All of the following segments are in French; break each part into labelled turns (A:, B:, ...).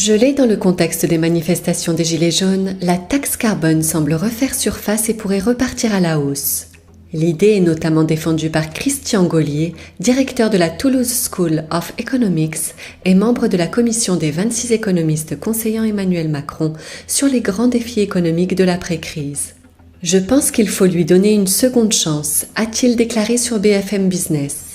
A: Gelée dans le contexte des manifestations des Gilets jaunes, la taxe carbone semble refaire surface et pourrait repartir à la hausse. L'idée est notamment défendue par Christian Gaulier, directeur de la Toulouse School of Economics et membre de la commission des 26 économistes conseillant Emmanuel Macron sur les grands défis économiques de l'après-crise. « Je pense qu'il faut lui donner une seconde chance », a-t-il déclaré sur BFM Business.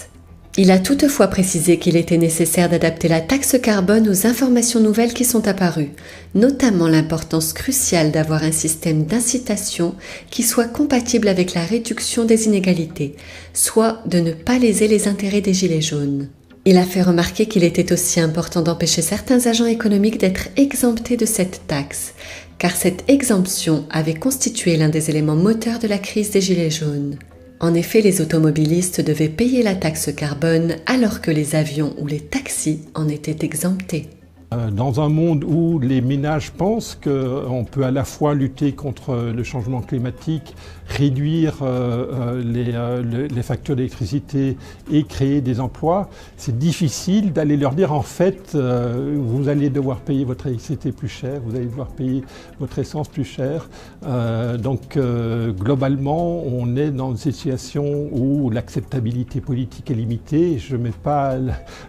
A: Il a toutefois précisé qu'il était nécessaire d'adapter la taxe carbone aux informations nouvelles qui sont apparues, notamment l'importance cruciale d'avoir un système d'incitation qui soit compatible avec la réduction des inégalités, soit de ne pas léser les intérêts des Gilets jaunes. Il a fait remarquer qu'il était aussi important d'empêcher certains agents économiques d'être exemptés de cette taxe, car cette exemption avait constitué l'un des éléments moteurs de la crise des Gilets jaunes. En effet, les automobilistes devaient payer la taxe carbone alors que les avions ou les taxis en étaient exemptés.
B: Dans un monde où les ménages pensent qu'on peut à la fois lutter contre le changement climatique, réduire les factures d'électricité et créer des emplois, c'est difficile d'aller leur dire en fait vous allez devoir payer votre électricité plus cher, vous allez devoir payer votre essence plus cher. Globalement, on est dans une situation où l'acceptabilité politique est limitée. Je ne mets pas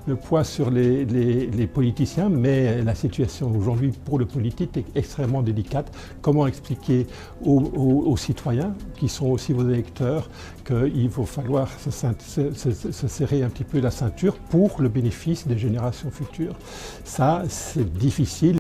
B: le poids sur les politiciens, mais la situation aujourd'hui pour le politique est extrêmement délicate. Comment expliquer aux citoyens, qui sont aussi vos électeurs, qu'il va falloir se serrer un petit peu la ceinture pour le bénéfice des générations futures? Ça, c'est difficile.